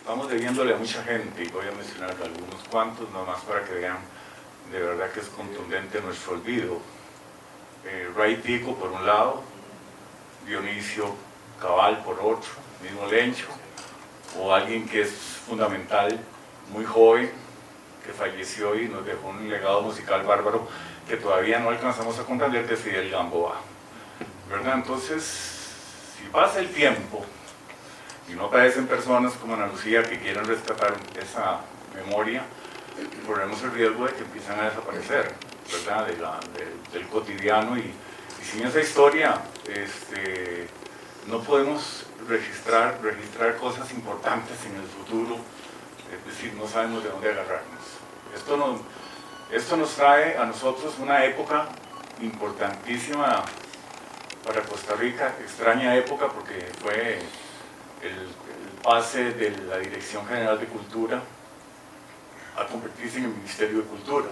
estamos debiéndole a mucha gente, y voy a mencionar algunos cuantos, nomás para que vean de verdad que es contundente nuestro olvido. Ray Tico por un lado, Dionisio Cabal por otro, mismo Lencho, o alguien que es fundamental, muy joven, que falleció y nos dejó un legado musical bárbaro que todavía no alcanzamos a comprender, que es Fidel Gamboa, ¿verdad? Entonces, si pasa el tiempo y no aparecen personas como Ana Lucía que quieren rescatar esa memoria, corremos el riesgo de que empiezan a desaparecer, ¿verdad? Del cotidiano, y sin esa historia no podemos registrar cosas importantes en el futuro, es decir, no sabemos de dónde agarrarnos. Esto nos trae a nosotros una época importantísima para Costa Rica, extraña época porque fue el pase de la Dirección General de Cultura a convertirse en el Ministerio de Cultura.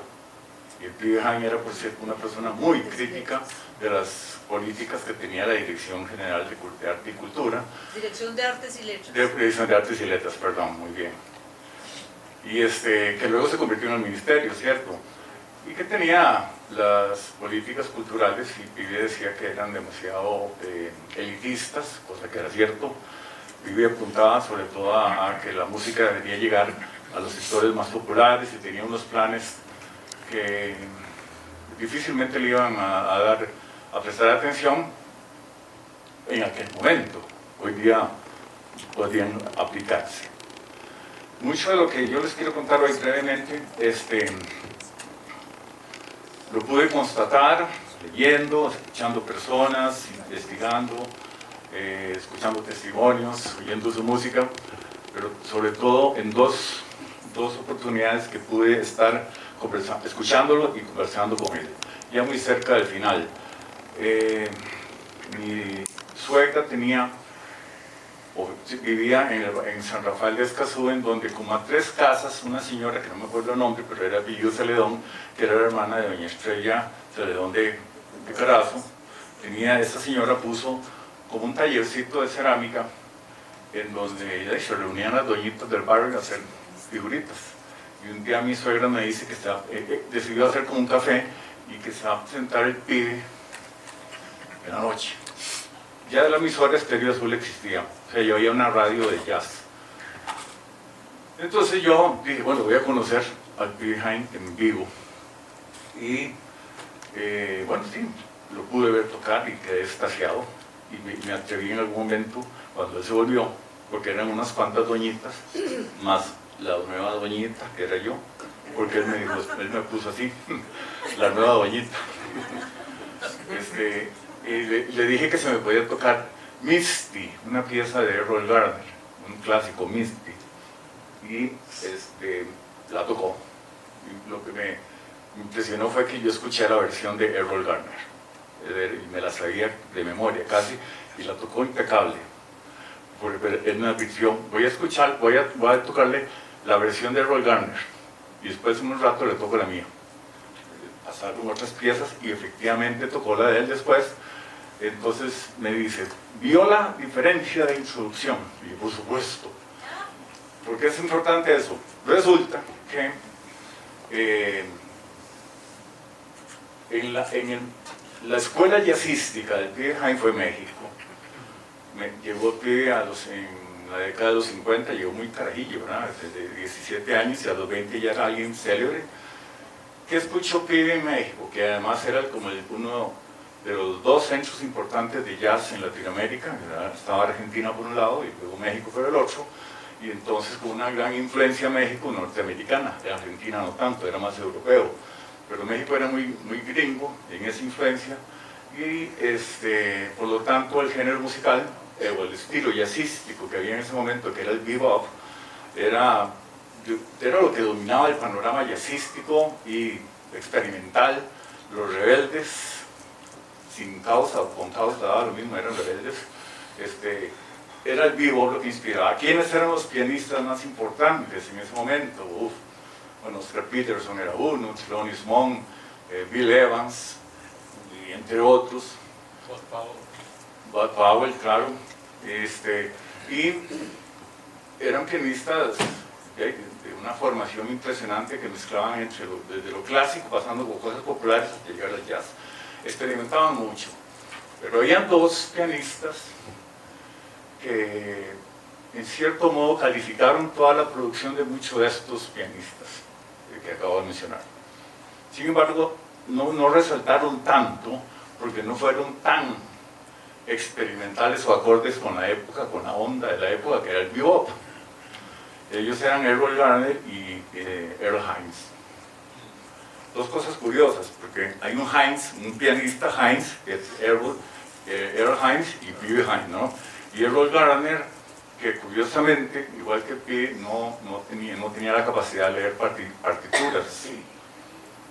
Y el Pibe Jaime era, por cierto, una persona muy crítica de las políticas que tenía la Dirección General de Arte y Cultura. Dirección de Artes y Letras. Dirección de Artes y Letras, perdón, muy bien. Y que luego se convirtió en el ministerio, ¿cierto? Y que tenía las políticas culturales, y Pibe decía que eran demasiado elitistas, cosa que era cierto. Pibe apuntaba sobre todo a que la música debería llegar a los sectores más populares, y tenía unos planes que difícilmente le iban a prestar atención en aquel momento. Hoy día podrían aplicarse. Mucho de lo que yo les quiero contar hoy brevemente, lo pude constatar leyendo, escuchando personas, investigando, escuchando testimonios, oyendo su música, pero sobre todo en dos oportunidades que pude estar escuchándolo y conversando con él, ya muy cerca del final. Mi suegra vivía en San Rafael de Escazú, en donde como a 3 casas, una señora que no me acuerdo el nombre, pero era Villo Celedón, que era la hermana de doña Estrella Celedón de Carazo, esa señora puso como un tallercito de cerámica en donde se reunían las doñitas del barrio a hacer figuritas. Y un día mi suegra me dice que decidió hacer como un café y que se va a presentar el Pibe en la noche. Ya la emisora Estéreo Azul existía, o sea, yo oía una radio de jazz. Entonces yo dije, bueno, voy a conocer al Pibe Jaime en vivo. Y bueno, sí, lo pude ver tocar y quedé extasiado. Y me atreví en algún momento, cuando él se volvió, porque eran unas cuantas doñitas, más la nueva doñita, que era yo, porque él me puso así, la nueva doñita. Y le dije que se me podía tocar Misty, una pieza de Errol Garner, un clásico, Misty. Y la tocó. Y lo que me impresionó fue que yo escuché la versión de Errol Garner. Y me la sabía de memoria casi, y la tocó impecable. Él me advirtió, voy a tocarle la versión de Errol Garner, y después en un rato le toco la mía. Pasaron otras piezas y efectivamente tocó la de él después. Entonces me dice, ¿vio la diferencia de introducción? Y yo, por supuesto. ¿Por qué es importante eso? Resulta que en la escuela jazzística del Pibe Jaime fue México. Llegó Pibe en la década de los 50, llegó muy carajillo, ¿verdad? Desde 17 años, y a los 20 ya era alguien célebre. ¿Qué escuchó Pibe en México? Que además era como uno de los 2 centros importantes de jazz en Latinoamérica, ¿verdad? Estaba Argentina por un lado y luego México por el otro, y entonces con una gran influencia México norteamericana. Argentina no tanto, era más europeo, pero México era muy, muy gringo en esa influencia, y por lo tanto el género musical, o el estilo jazzístico que había en ese momento, que era el bebop, era lo que dominaba el panorama jazzístico y experimental. Los rebeldes, sin causa o con causa, daba lo mismo, eran rebeldes. Era el bebop lo que inspiraba. ¿Quiénes eran los pianistas más importantes en ese momento? Bueno, Oscar Peterson era uno, Thelonious Monk, Bill Evans, y entre otros. Bud Powell, claro. Y eran pianistas de una formación impresionante que mezclaban desde lo clásico, pasando por cosas populares hasta llegar al jazz. Experimentaban mucho, pero habían dos pianistas que en cierto modo calificaron toda la producción de muchos de estos pianistas que acabo de mencionar. Sin embargo, no resaltaron tanto porque no fueron tan experimentales o acordes con la época, con la onda de la época que era el bebop. Ellos eran Errol Garner y Earl Hines. Dos cosas curiosas, porque hay un pianista Hines, que es Earl Hines y P.B. Hines, ¿no? Y Errol Garner, que curiosamente, igual que P, no tenía la capacidad de leer partituras.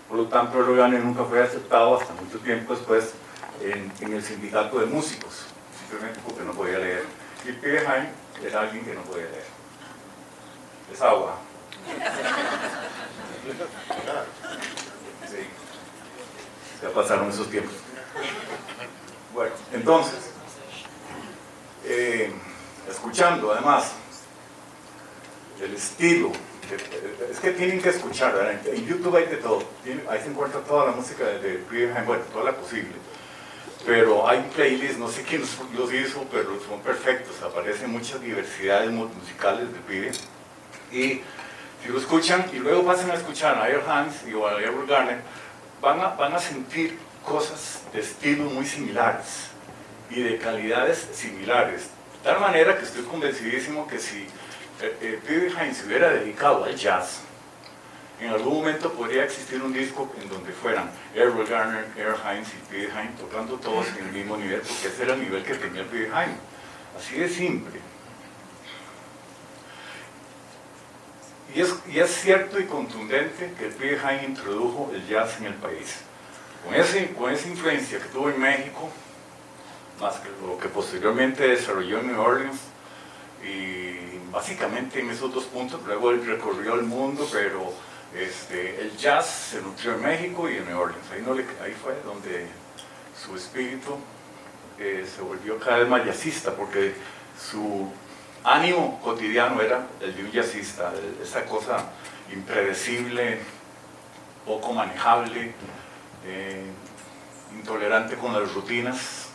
Por lo tanto, Errol Garner nunca fue aceptado hasta mucho tiempo después en el sindicato de músicos, simplemente porque no podía leer. Y P.B. Hines era alguien que no podía leer. Es agua. Sí. Ya pasaron esos tiempos. Bueno, entonces, escuchando además el estilo, es que tienen que escuchar, ¿verdad? En YouTube hay de todo, ahí se encuentra toda la música de P.B. bueno, toda la posible, pero hay playlists, no sé quién los hizo, pero son perfectos, aparecen muchas diversidades musicales de P.B. y si lo escuchan y luego pasan a escuchar a Earl Hines o a Errol Garner, van a sentir cosas de estilo muy similares y de calidades similares, de tal manera que estoy convencidísimo que si P.B. Hines se hubiera dedicado al jazz, en algún momento podría existir un disco en donde fueran Errol Garner, Earl Hines y P.B. Hines tocando todos en el mismo nivel, porque ese era el nivel que tenía P.B. Hines, así de simple. Y es cierto y contundente que P.B. Hines introdujo el jazz en el país. Con esa influencia que tuvo en México, más que lo que posteriormente desarrolló en New Orleans, y básicamente en esos dos puntos, luego él recorrió el mundo, pero el jazz se nutrió en México y en New Orleans. Ahí fue donde su espíritu se volvió cada vez más jazzista, porque su ánimo cotidiano era el de un jazzista, esa cosa impredecible, poco manejable, intolerante con las rutinas.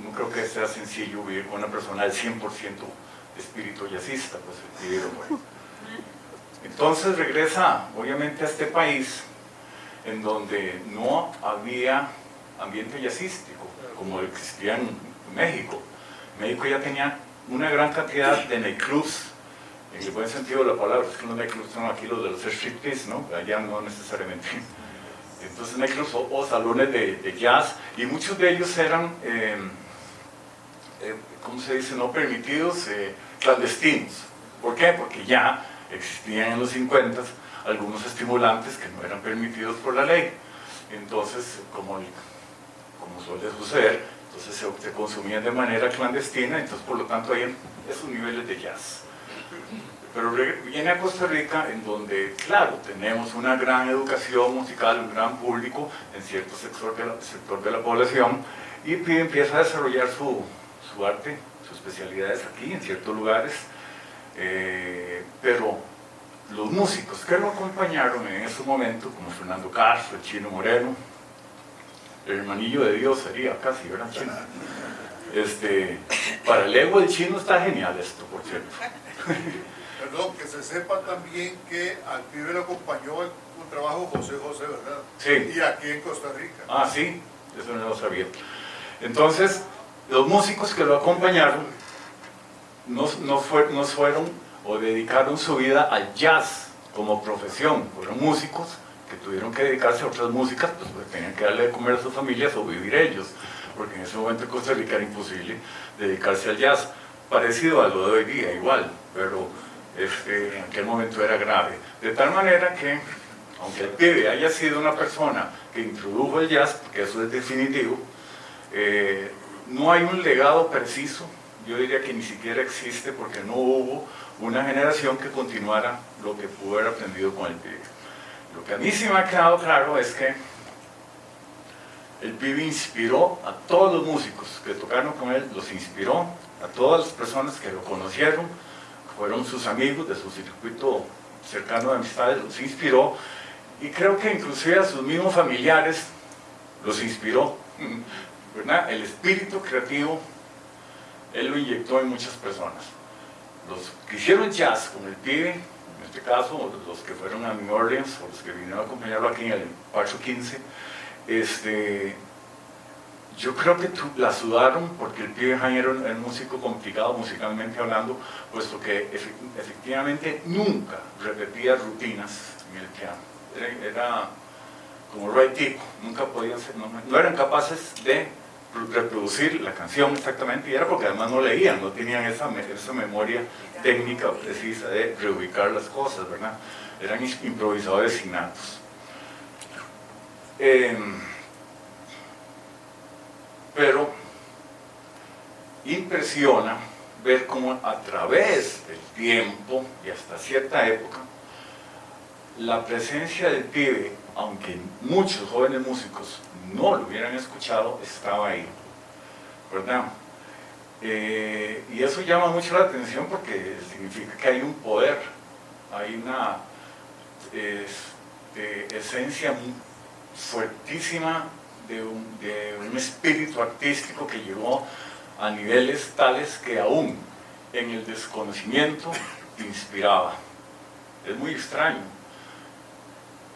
No creo que sea sencillo vivir con una persona del 100% de espíritu jazzista, pues vivieron bueno. Entonces regresa obviamente a este país en donde no había ambiente jazzístico como existía en México. México ya tenía una gran cantidad de nightclubs, en el buen sentido de la palabra, es que los nightclubs son aquí los de los striptease, ¿no? Allá no necesariamente. Entonces nightclubs o salones de jazz, y muchos de ellos eran, ¿cómo se dice?, no permitidos, clandestinos. ¿Por qué? Porque ya existían en los 50 algunos estimulantes que no eran permitidos por la ley. Entonces, como suele suceder, entonces se consumían de manera clandestina, entonces por lo tanto hay esos niveles de jazz. Pero viene a Costa Rica, en donde, claro, tenemos una gran educación musical, un gran público en cierto sector de la población, y empieza a desarrollar su arte, sus especialidades aquí, en ciertos lugares, pero los músicos que lo acompañaron en ese momento, como Fernando Castro, el Chino Moreno, el hermanillo de Dios sería casi, ¿verdad, Chino? Para el ego del Chino está genial esto, por cierto. Perdón, que se sepa también que al pibe lo acompañó un trabajo José, ¿verdad? Sí. Y aquí en Costa Rica. Ah, sí, eso no lo sabía. Entonces, los músicos que lo acompañaron no fueron o dedicaron su vida al jazz como profesión. Fueron músicos que tuvieron que dedicarse a otras músicas, pues porque tenían que darle de comer a sus familias o vivir ellos, porque en ese momento en Costa Rica era imposible dedicarse al jazz. Parecido a lo de hoy día, igual, pero en aquel momento era grave. De tal manera que, aunque el pibe haya sido una persona que introdujo el jazz, porque eso es definitivo, no hay un legado preciso. Yo diría que ni siquiera existe, porque no hubo una generación que continuara lo que pudo haber aprendido con el pibe. Lo que a mí sí me ha quedado claro es que el pibe inspiró a todos los músicos que tocaron con él, los inspiró a todas las personas que lo conocieron, fueron sus amigos de su circuito cercano de amistades, los inspiró, y creo que inclusive a sus mismos familiares los inspiró, ¿verdad? El espíritu creativo, él lo inyectó en muchas personas. Los que hicieron jazz con el pibe, en este caso, los que fueron a New Orleans, o los que vinieron a acompañarlo aquí en el 415, yo creo que la sudaron porque el pibe Jaime era un músico complicado musicalmente hablando, puesto que efectivamente nunca repetía rutinas en el piano. Era como Ray Tico, nunca podían ser, no eran capaces de reproducir la canción exactamente, y era porque además no leían, no tenían esa memoria técnica precisa de reubicar las cosas, ¿verdad? Eran improvisadores innatos. Pero impresiona ver cómo a través del tiempo y hasta cierta época la presencia del pibe, aunque muchos jóvenes músicos no lo hubieran escuchado, estaba ahí, ¿verdad? Y eso llama mucho la atención porque significa que hay un poder, hay una esencia muy fuertísima de un espíritu artístico que llegó a niveles tales que aún en el desconocimiento inspiraba. Es muy extraño.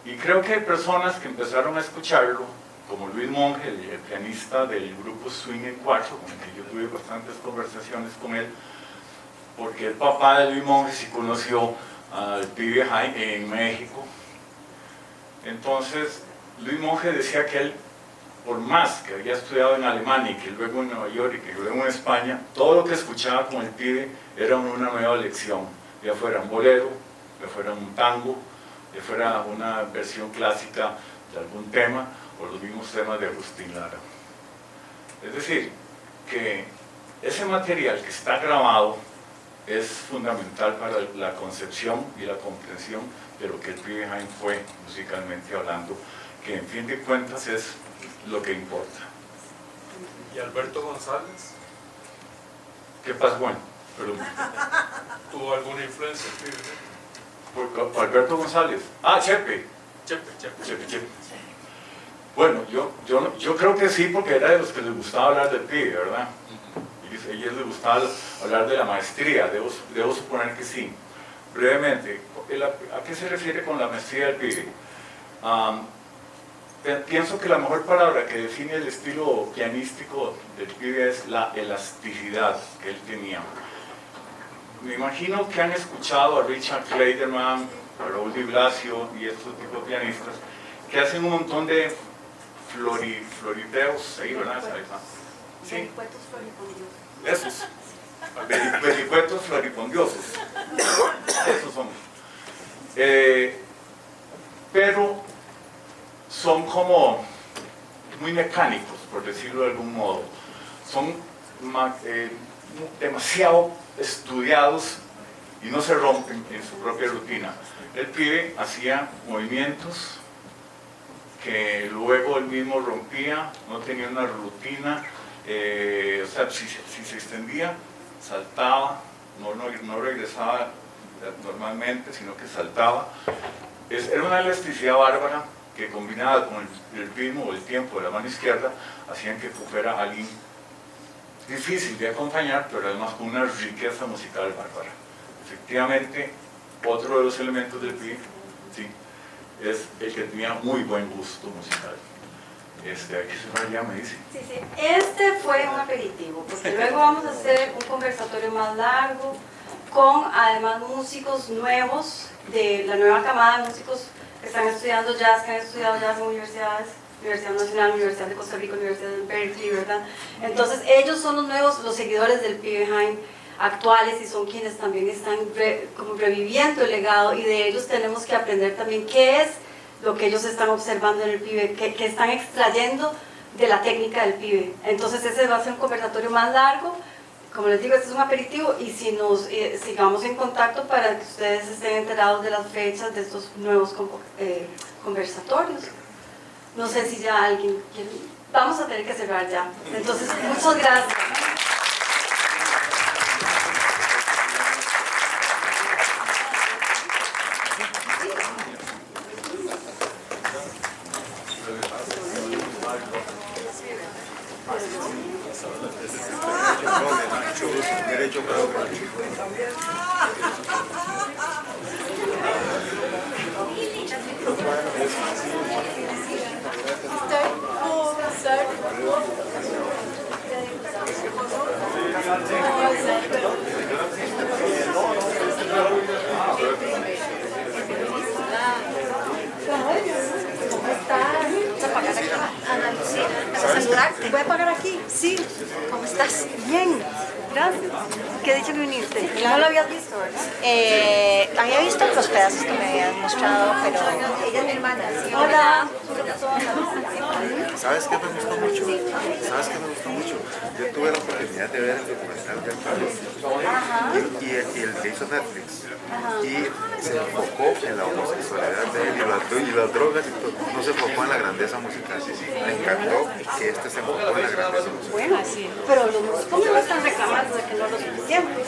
Y creo que hay personas que empezaron a escucharlo, como Luis Monge, el pianista del grupo Swing en 4, con el que yo tuve bastantes conversaciones con él, porque el papá de Luis Monge sí conoció al pibe Jaime en México. Entonces, Luis Monge decía que él, por más que había estudiado en Alemania y que luego en Nueva York y que luego en España, todo lo que escuchaba con el pibe era una nueva lección, ya fuera un bolero, ya fuera un tango, ya fuera una versión clásica de algún tema o los mismos temas de Agustín Lara. Es decir, que ese material que está grabado es fundamental para la concepción y la comprensión de lo que el pibe Jaime fue musicalmente hablando, que en fin de cuentas es lo que importa. ¿Y Alberto González? ¿Qué pasa? Bueno, pero, ¿Tuvo alguna influencia? por Alberto González. Ah, Chepe. Chepe. Bueno, yo creo que sí, porque era de los que les gustaba hablar del pibe, ¿verdad? Y a ellos les gustaba hablar de la maestría, debo suponer que sí. Brevemente, ¿a qué se refiere con la maestría del pibe? Pienso que la mejor palabra que define el estilo pianístico del pibe es la elasticidad que él tenía. Me imagino que han escuchado a Richard Clayderman, a Raúl Di Blasio y estos tipos de pianistas que hacen un montón de floriteos ahí, ¿verdad? ¿Sí? Vericuetos floripondiosos. Esos. Vericuetos floripondiosos. Esos son. Pero son como muy mecánicos, por decirlo de algún modo. Son demasiado estudiados y no se rompen en su propia rutina. El pibe hacía movimientos que luego él mismo rompía, no tenía una rutina, o sea, si se extendía, saltaba, no regresaba normalmente, sino que saltaba. Era una elasticidad bárbara que, combinada con el ritmo o el tiempo de la mano izquierda, hacían que fuera alguien difícil de acompañar, pero además con una riqueza musical bárbara. Efectivamente, otro de los elementos del pibe, sí, es el que tenía muy buen gusto musical. Aquí se me llama, me dice. Sí. Este fue un aperitivo, porque luego vamos a hacer un conversatorio más largo con además músicos nuevos, de la nueva camada de músicos que están estudiando jazz, que han estudiado jazz en universidades, Universidad Nacional, Universidad de Costa Rica, Universidad de Berkeley, ¿verdad? Entonces ellos son los nuevos, los seguidores del pibe Jaime actuales, y son quienes también están como reviviendo el legado, y de ellos tenemos que aprender también qué es lo que ellos están observando en el pibe, que están extrayendo de la técnica del pibe. Entonces ese va a ser un conversatorio más largo. Como les digo, este es un aperitivo, y si nos sigamos en contacto para que ustedes estén enterados de las fechas de estos nuevos conversatorios. No sé si ya alguien quiere. Vamos a tener que cerrar ya. Entonces, muchas gracias. Derecho para Ana Lucía, ¿para saludarte? ¿Voy a pagar aquí? Sí, ¿cómo estás? Bien, gracias. Qué dicho que viniste. No lo habías visto, ¿verdad? Había visto los pedazos que me habías mostrado, pero ella es mi hermana. ¿Sí? Hola. ¿Sabes qué me gustó mucho? ¿Sabes qué me gustó mucho? Yo tuve la oportunidad de ver el documental del Pablo y el que hizo Netflix. Y se enfocó en la homosexualidad de él y las drogas y todo. No se enfocó en la grandeza musical. Me encantó que este se enfocó en la grandeza musical. Bueno, pero los músicos no están reclamando de que no lo suficiente.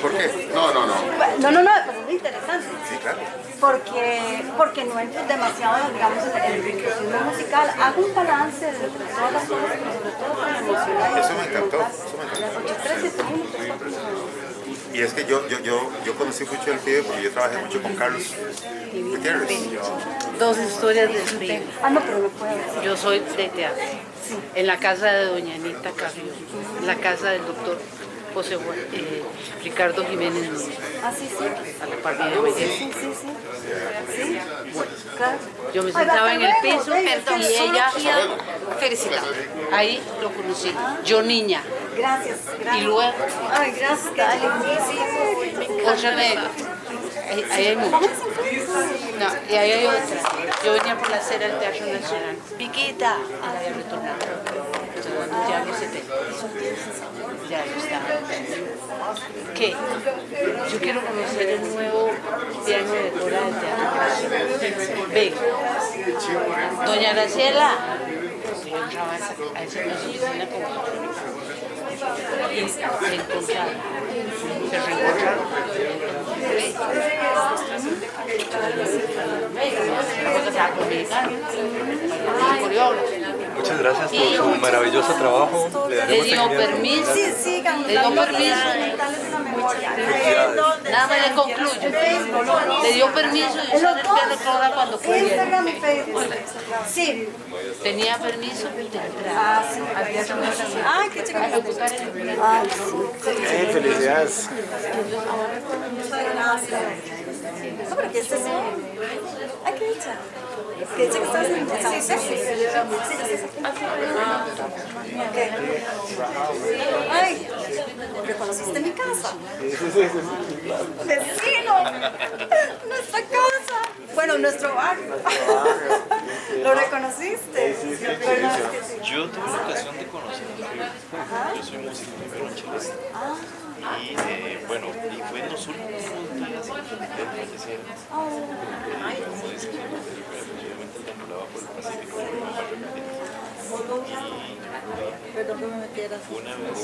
¿Por qué? No. No, pero es muy interesante. Sí, claro. Porque no entra demasiado, digamos, en el virtuosismo musical. Hago un balance entre todas las cosas, pero sobre todo con la emocional. Eso me encantó. Eso me encantó. Y es que yo conocí mucho el pibe porque yo trabajé mucho con Carlos Gutiérrez. Dos historias de primo. No, pero no puedo decir. Yo soy de teatro. En la casa de doña Anita Carrión, en la casa del doctor Ricardo Jiménez Núñez, Sí. a la par de Belén. Sí. Sí, claro. Yo me sentaba en el piso Perdón, y solo ella, quiero felicitar. ahí lo conocí, yo niña. Gracias. Y luego, Ay, gracias. Dale. otra vez, ahí hay muchas. No, y ahí hay otra. Yo venía por la acera del Teatro Nacional. Piquita. Y la había retornado. Entonces, ya los 70. Ya yo estaba. ¿Qué? Yo quiero conocer el nuevo piano de Cora del Teatro Nacional. Ven. Doña Graciela. Yo entraba a esa oficina con y se encontraron. Se reencontraron. Muchas gracias por su maravilloso trabajo. Le dio permiso. Sí, sigan. Le dio permiso. Darles una memoria. Nada más le concluyo. Le dio permiso de usar el piano Cora cuando pudiera. Instagram y Facebook. Sí. Tenía permiso de entrar al Teatro Nacional. Ay, qué chica. Ay, Felicidades. No, pero ¿qué es eso? Ay, qué dicha. ¿Qué dicha que estás haciendo? Sí. Ay, ¿reconociste mi casa? Vecino, nuestra casa. Bueno, nuestro barrio. ¿Lo reconociste? Yo tuve la ocasión de conocerlo. Yo soy músico y violonchelista. Y bueno, y fue en los últimos días de fallecer. Como dice que posiblemente temblaba por el Pacífico, por el mar Perdón que me metieras. Una vez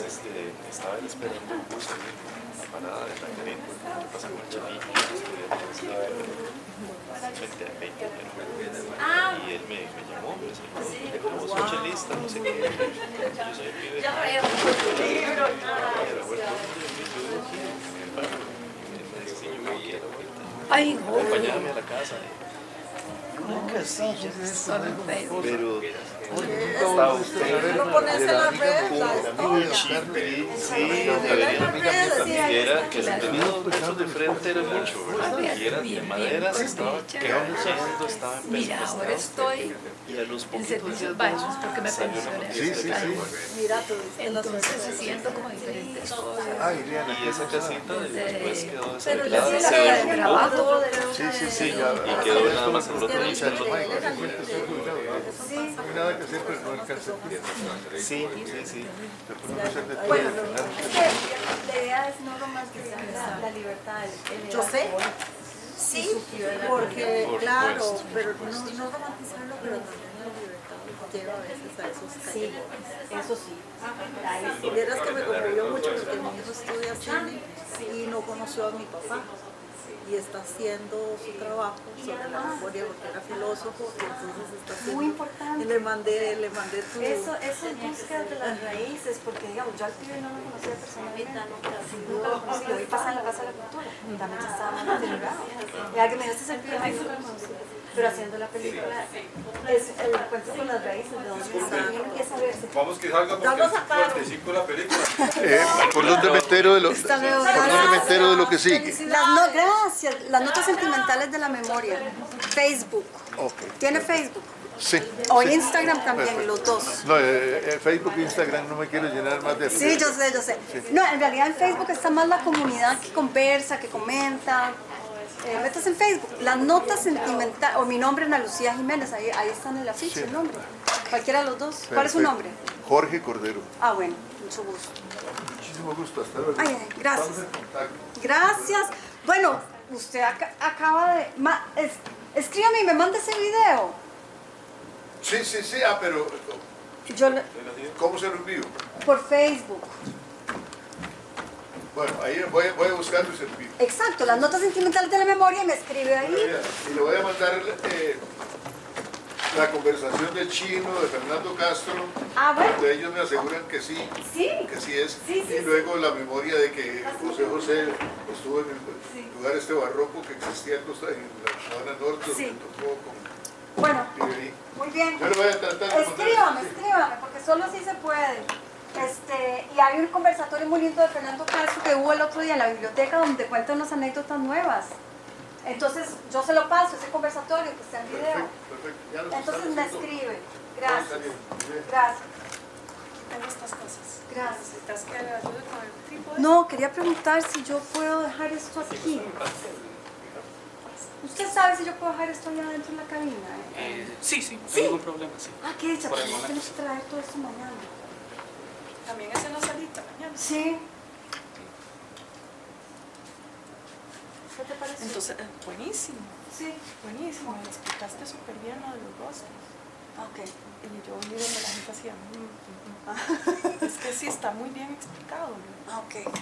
estaba él esperando un bus ahí en la parada de la Carita, que pasa con el Chavito, y él me llamó, me dijo, vos sos chelista, no sé qué, yo soy el pibe. ay, Acompáñame a la casa. Una casilla, pero estaba usted. ¿Lo pones en las redes? Un chipri, sí, y era que el tenía 2 metros de frente era mucho, ¿verdad? Y era de madera, se estaba quedando, estaba en mira, ahora estoy y a los en poquitos servicios bajos porque me salió una pensioné. Mira tú. Entonces haciendo como diferentes cosas. y esa casita después quedó Pero ya deshabitada, sí se la derrumbó. trabajo. Y quedó nada más el otro diciendo. No hay nada que hacer, pero no alcanza el tiempo. Sí. Bueno, es que la idea es no romantizar la libertad. Yo sé. Sí, porque claro, pero no romantizarlo, pero también la libertad lleva a veces a esos Sí, categorias. eso sí. Y vieras que me conmovió mucho porque mi hijo estudia cine y no conoció a mi papá. y está haciendo su trabajo sobre la memoria porque era filósofo y entonces está haciendo. Muy importante. Y le mandé tu. Eso busca de las raíces, porque digamos, yo al pibe no lo conocía personalmente, nunca lo conocí, hoy pasa en la Casa de la Cultura, también se estaba mandando el legado. Y alguien me dijo, este es el pibe, no lo conocí. Pero haciendo la película, es el cuento con las raíces, de dónde está, empieza a verse. Vamos que salga porque Vamos a es 45 la película. ¿Por dónde me entero de lo, Está bien. por dónde me entero de lo que sigue? Gracias, las notas sentimentales de la memoria, Facebook. Okay. ¿Tiene Facebook? Sí. O sí. Instagram también, Perfecto. los dos. No, Facebook e Instagram no me quiero llenar más de... Sí, yo sé. No, en realidad en Facebook está más la comunidad que conversa, que comenta. Metas en Facebook, las notas sentimentales, o mi nombre, Ana Lucía Jiménez, ahí está en el afiche, Sí. el nombre. Cualquiera de los dos. ¿Cuál es su nombre? Jorge Cordero. Ah, bueno, mucho gusto. Muchísimo gusto, hasta luego. Ay, gracias. Estamos en contacto. Gracias. Bueno, usted acaba de... escríbame y me manda ese video. Sí, pero Yo ¿cómo se lo envío? por Facebook. Bueno, ahí voy a buscarlo y se lo envío. Exacto, las notas sentimentales de la memoria y me escribe ahí. Y le voy a mandar la conversación de Chino, de Fernando Castro, Ah, bueno. donde ellos me aseguran que sí Sí. es. Sí, Y luego la memoria de que José estuvo en el lugar este barroco que existía en la zona norte, donde Sí. tocó con Bueno, Piberí. muy bien. Yo le voy a tratar de mandar. Escríbame, porque solo así se puede. Y hay un conversatorio muy lindo de Fernando Castro que hubo el otro día en la biblioteca donde cuenta unas anécdotas nuevas. Entonces yo se lo paso, ese conversatorio que está en video. Perfecto. Ya los Entonces están me haciendo. escribe. Está Gracias. bien, bien. Gracias. Tengo estas cosas. Gracias. ¿Necesitas que le ayude con el trípode? No, quería preguntar si yo puedo dejar esto aquí. ¿Usted sabe si yo puedo dejar esto allá adentro en la cabina? Sí, no ¿Sí? hay ningún problema, sí. Ah, qué dicha, Por el porque yo tengo momento. que traer todo esto mañana. También es en la salita mañana. Sí. ¿Qué te parece? Entonces, buenísimo, Sí. buenísimo. Me explicaste súper bien lo de los bosques. Ok. Y yo oí donde la gente hacía. Es que sí, está muy bien explicado. ¿no? Ah, ok.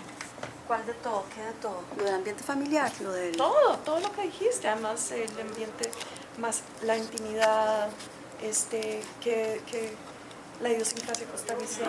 ¿Cuál de todo? ¿Qué de todo? Lo del ambiente familiar, lo del... Todo lo que dijiste, además el ambiente, más la intimidad, que la idiosincrasia costarricense.